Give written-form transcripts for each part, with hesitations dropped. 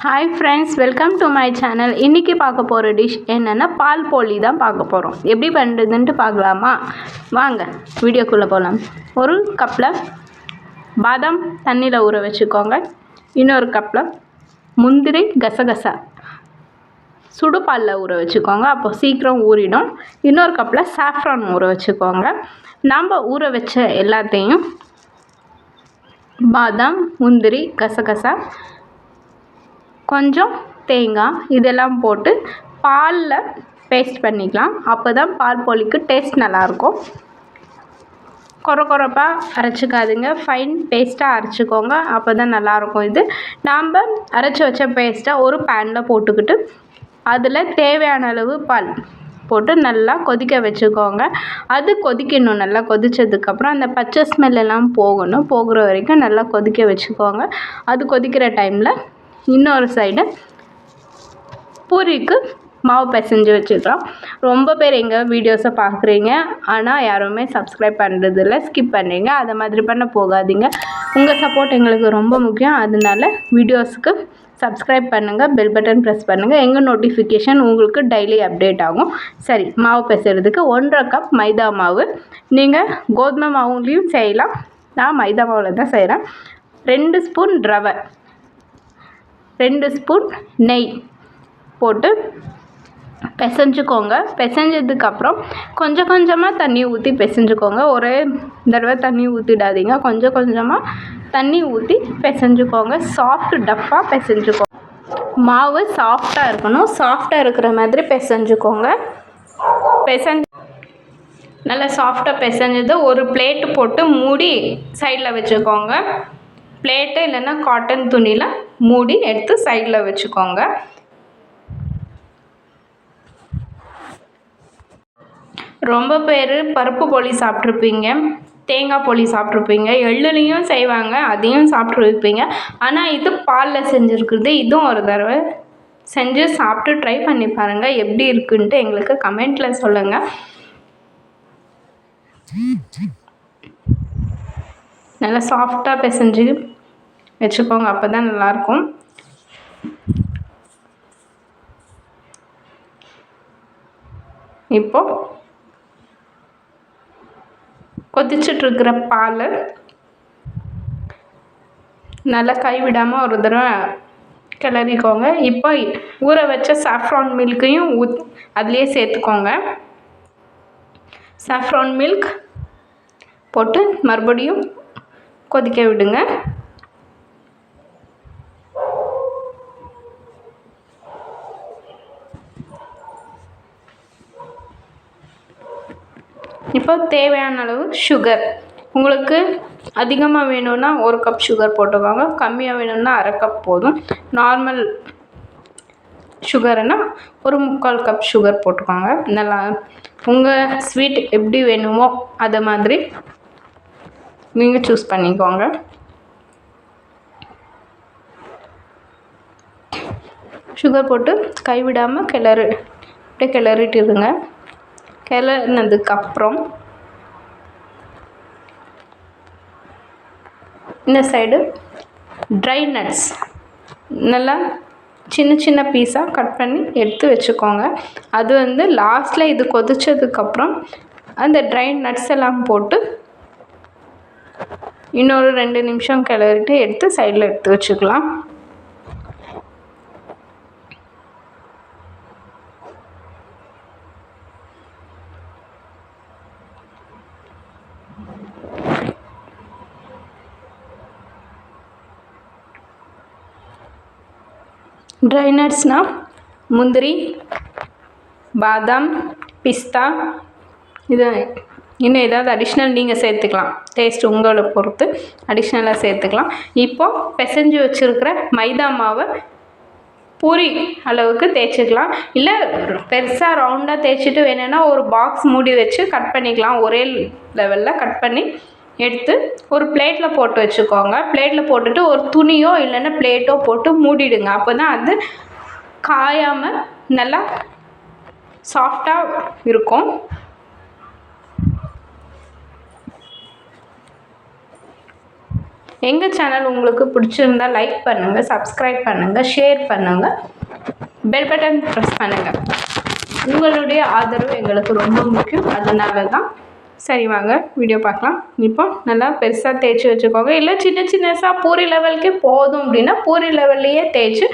Hi friends, welcome to my channel. இன்றைக்கி பார்க்க போகிற டிஷ் என்னென்னா பால் போலி தான் பார்க்க போகிறோம். எப்படி பண்ணுறதுன்ட்டு பார்க்கலாமா? வாங்க வீடியோக்குள்ளே போகலாம். ஒரு கப்பில் பாதாம் தண்ணியில் ஊற வச்சுக்கோங்க. இன்னொரு கப்பில் முந்திரி கசகசா சுடுபாலில் ஊற வச்சுக்கோங்க, அப்போ சீக்கிரம் ஊறிடும். இன்னொரு கப்பில் சாஃப்ரான் ஊற வச்சுக்கோங்க. நம்ம ஊற வச்ச எல்லாத்தையும் பாதாம், முந்திரி, கசகசா, கொஞ்சம் தேங்காய் இதெல்லாம் போட்டு பாலில் பேஸ்ட் பண்ணிக்கலாம். அப்போ தான் பால் போலிக்கு டேஸ்ட் நல்லாயிருக்கும். கொரப்பாக அரைச்சிக்காதுங்க, ஃபைன் பேஸ்ட்டாக அரைச்சிக்கோங்க, அப்போ தான் நல்லாயிருக்கும். இது நாம் அரைச்சி வச்ச பேஸ்ட்டை ஒரு பேனில் போட்டுக்கிட்டு அதில் தேவையான அளவு பால் போட்டு நல்லா கொதிக்க வச்சுக்கோங்க. அது கொதிக்கணும். நல்லா கொதித்ததுக்கப்புறம் அந்த பச்சை ஸ்மெல்லாம் போகிற வரைக்கும் நல்லா கொதிக்க வச்சுக்கோங்க. அது கொதிக்கிற டைமில் இன்னொரு சைடு பூரிக்கு மாவு பிசைஞ்சு வச்சுக்கலாம். ரொம்ப பேர் எங்கள் வீடியோஸை பார்க்குறீங்க, ஆனால் யாருமே சப்ஸ்கிரைப் பண்ணுறதில்ல, ஸ்கிப் பண்ணுறீங்க. அதை மாதிரி பண்ண போகாதீங்க. உங்கள் சப்போர்ட் எங்களுக்கு ரொம்ப முக்கியம். அதனால வீடியோஸுக்கு சப்ஸ்கிரைப் பண்ணுங்கள், பெல் பட்டன் ப்ரெஸ் பண்ணுங்கள். எங்கள் நோட்டிஃபிகேஷன் உங்களுக்கு டெய்லி அப்டேட் ஆகும். சரி, மாவு பிசைறதுக்கு 1.5 கப் மைதா மாவு. நீங்கள் கோதுமை மாவுலேயும் செய்யலாம், நான் மைதா மாவில் தான் செய்கிறேன். 2 ஸ்பூன் ரவை, 2 ஸ்பூன் நெய் போட்டு பிசைஞ்சுக்கோங்க. பிசைஞ்சதுக்கப்புறம் கொஞ்சம் கொஞ்சமாக தண்ணி ஊற்றி பிசைஞ்சுக்கோங்க. ஒரே தடவை தண்ணி ஊற்றிடாதீங்க, கொஞ்சம் கொஞ்சமாக தண்ணி ஊற்றி பிசைஞ்சுக்கோங்க. சாஃப்ட் டஃப்பாக பிசைஞ்சுக்கோங்க. மாவு சாஃப்டாக இருக்கணும். சாஃப்டாக இருக்கிற மாதிரி பிசைஞ்சுக்கோங்க. நல்லா சாஃப்டாக பிசைஞ்சது ஒரு பிளேட்டு போட்டு மூடி சைடில் வச்சுக்கோங்க. பிளேட்டு இல்லைன்னா காட்டன் துணியில் மூடி எடுத்து சைடில் வச்சுக்கோங்க. ரொம்ப பேர் பருப்பு போலி சாப்பிட்ருப்பீங்க, தேங்காய் போலி சாப்பிட்ருப்பீங்க, எள்ளுலேயும் செய்வாங்க, அதையும் சாப்பிட்ருப்பீங்க. ஆனால் இது பாலில் செஞ்சுருக்குறது. இதுவும் ஒரு தடவை செஞ்சு சாப்பிட்டு ட்ரை பண்ணி பாருங்கள். எப்படி இருக்குன்ட்டு எங்களுக்கு கமெண்ட்டில் சொல்லுங்கள். நல்லா சாஃப்டாக பிசைஞ்சு வச்சுக்கோங்க, அப்போ தான் நல்லாயிருக்கும். இப்போது கொதிச்சிட்ருக்கிற பால் நல்லா கைவிடாமல் ஒரு தடவை கிளறிக்கோங்க. இப்போ ஊற வச்ச சாஃப்ரான் மில்க்கையும் அதுலேயே சேர்த்துக்கோங்க. சாஃப்ரான் மில்க் போட்டு மறுபடியும் கொதிக்க விடுங்க. இப்போ தேவையான அளவு சுகர், உங்களுக்கு அதிகமாக வேணும்னா 1 கப் சுகர் போட்டுக்கோங்க, கம்மியாக வேணும்னா அரை கப் போதும். நார்மல் சுகர்னால் ஒரு 3/4 கப் சுகர் போட்டுக்கோங்க. நல்லா உங்கள் ஸ்வீட் எப்படி வேணுமோ அதை மாதிரி நீங்கள் சூஸ் பண்ணிக்கோங்க. சுகர் போட்டு கைவிடாமல் அப்படியே கிளறிட்டு இருங்க. கிளறினதுக்கப்புறம் இந்த சைடு ட்ரை நட்ஸ் நல்லா சின்ன சின்ன பீஸாக கட் பண்ணி எடுத்து வச்சுக்கோங்க. அது லாஸ்ட்டில் இது கொதித்ததுக்கப்புறம் அந்த ட்ரை நட்ஸ் எல்லாம் போட்டு இன்னொரு 2 நிமிஷம் கிளறிட்டு எடுத்து சைடில் எடுத்து வச்சுக்கலாம். ட்ரை நட்ஸ்னால் முந்திரி, பாதாம், பிஸ்தா, இது இன்னும் ஏதாவது அடிஷ்னல் நீங்கள் சேர்த்துக்கலாம். டேஸ்ட் உங்களை பொறுத்து அடிஷ்னலாக சேர்த்துக்கலாம். இப்போது பிசைஞ்சு வச்சுருக்கிற மைதா மாவை பூரி அளவுக்கு தேய்ச்சிக்கலாம். இல்லை பெருசாக ரவுண்டாக தேய்ச்சிட்டு வேணும்னா ஒரு பாக்ஸ் மூடி வச்சு கட் பண்ணிக்கலாம். ஒரே லெவலில் கட் பண்ணி எடுத்து ஒரு பிளேட்டில் போட்டு வச்சுக்கோங்க. பிளேட்டில் போட்டுட்டு ஒரு துணியோ இல்லைன்னா பிளேட்டோ போட்டு மூடிடுங்க. அப்போ தான் அது காயாமல் நல்லா சாஃப்டாக இருக்கும். எங்கள் சேனல் உங்களுக்கு பிடிச்சிருந்தா லைக் பண்ணுங்கள், சப்ஸ்கிரைப் பண்ணுங்கள், ஷேர் பண்ணுங்கள், பெல் பட்டன் ப்ரெஸ் பண்ணுங்கள். உங்களுடைய ஆதரவு எங்களுக்கு ரொம்ப முக்கியம். அதனால தான். சரி வாங்க வீடியோ பார்க்கலாம். இப்போ நல்லா பெருசாக தேய்ச்சி வச்சுக்கோங்க. இல்லை சின்னசாக பூரி லெவலுக்கே போதும் அப்படின்னா பூரி லெவல்லையே தேய்ச்சி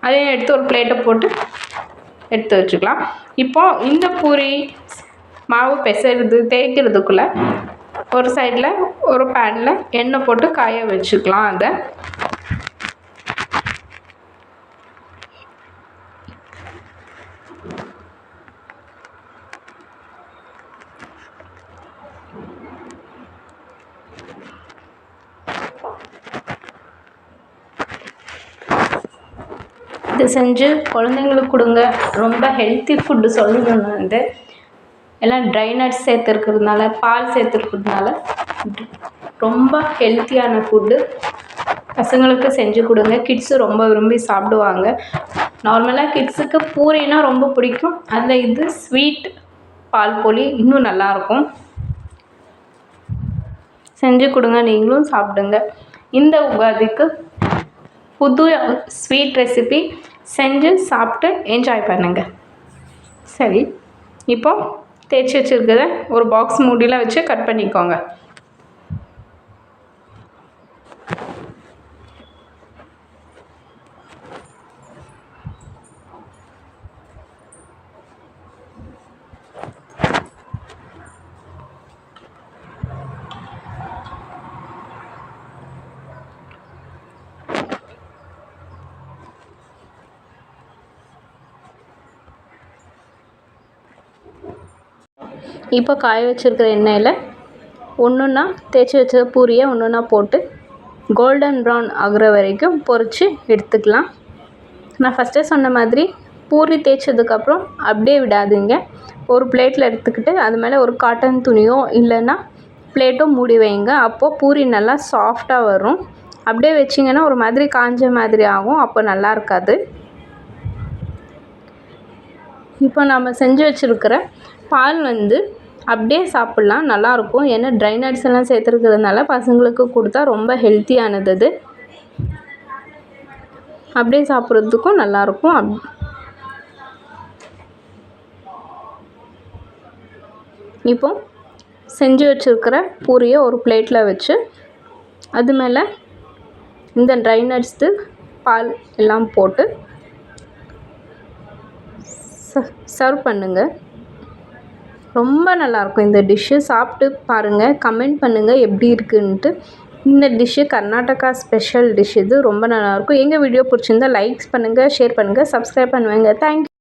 அதையும் எடுத்து ஒரு பிளேட்டை போட்டு எடுத்து வச்சுக்கலாம். இப்போது இந்த பூரி மாவு தேய்க்கிறதுக்குள்ளே ஒரு சைடில் ஒரு பேனில் எண்ணெய் போட்டு காய வச்சுக்கலாம். அதை இது செஞ்சு குழந்தைங்களுக்கு கொடுங்க. ரொம்ப ஹெல்த்தி ஃபுட்டு சொல்லணும்னு வந்து எல்லாம் ட்ரை நட்ஸ் சேர்த்துருக்கிறதுனால, பால் சேர்த்துருக்கிறதுனால ரொம்ப ஹெல்த்தியான ஃபுட்டு. பசங்களுக்கு செஞ்சு கொடுங்க. கிட்ஸு ரொம்ப விரும்பி சாப்பிடுவாங்க. நார்மலாக கிட்ஸுக்கு பூரினா ரொம்ப பிடிக்கும். அதில் இது ஸ்வீட் பால் போலி இன்னும் நல்லாயிருக்கும். செஞ்சு கொடுங்க, நீங்களும் சாப்பிடுங்க. இந்த உகாதிக்கு புது ஸ்வீட் ரெசிபி செஞ்சு சாப்பிட்டு என்ஜாய் பண்ணுங்கள். சரி, இப்போது தேய்ச்சி வச்சுருக்கிறத ஒரு பாக்ஸ் மூடியில் வச்சு கட் பண்ணிக்கோங்க. இப்போ காய வச்சுருக்கிற எண்ணெயில் ஒன்றுன்னா தேய்ச்சி வச்ச பூரியை ஒன்றுன்னா போட்டு கோல்டன் ப்ரௌன் ஆகிற வரைக்கும் பொரித்து எடுத்துக்கலாம். நான் ஃபஸ்ட்டே சொன்ன மாதிரி பூரி தேய்ச்சதுக்கப்புறம் அப்படியே விடாதீங்க. ஒரு பிளேட்டில் எடுத்துக்கிட்டு அது மேலே ஒரு காட்டன் துணியோ இல்லைன்னா பிளேட்டோ மூடி வைங்க. அப்போது பூரி நல்லா சாஃப்டாக வரும். அப்படியே வச்சிங்கன்னா ஒரு மாதிரி காஞ்ச மாதிரி ஆகும். அப்போ நல்லா இருக்காது. இப்போ நம்ம செஞ்சு வச்சுருக்கிற பால் வந்து அப்படியே சாப்பிட்லாம், நல்லாயிருக்கும். ஏன்னா ட்ரை நட்ஸ் எல்லாம் சேர்த்துருக்கிறதுனால பசங்களுக்கு கொடுத்தா ரொம்ப ஹெல்த்தியானது அது. அப்படியே சாப்பிட்றதுக்கும் நல்லாயிருக்கும். இப்போ செஞ்சு வச்சுருக்கிற பூரியை ஒரு பிளேட்டில் வச்சு அது மேலே இந்த ட்ரை நட்ஸு பால் எல்லாம் போட்டு சர்வ் பண்ணுங்கள். ரொம்ப நல்லாயிருக்கும் இந்த டிஷ்ஷு. சாப்பிட்டு பாருங்கள், கமெண்ட் பண்ணுங்கள் எப்படி இருக்குன்ட்டு. இந்த டிஷ்ஷு கர்நாடகா ஸ்பெஷல் டிஷ். இது ரொம்ப நல்லாயிருக்கும். எங்கள் வீடியோ பிடிச்சிருந்தா லைக்ஸ் பண்ணுங்கள், ஷேர் பண்ணுங்கள், சப்ஸ்கிரைப் பண்ணுவேங்க. தேங்க்யூ.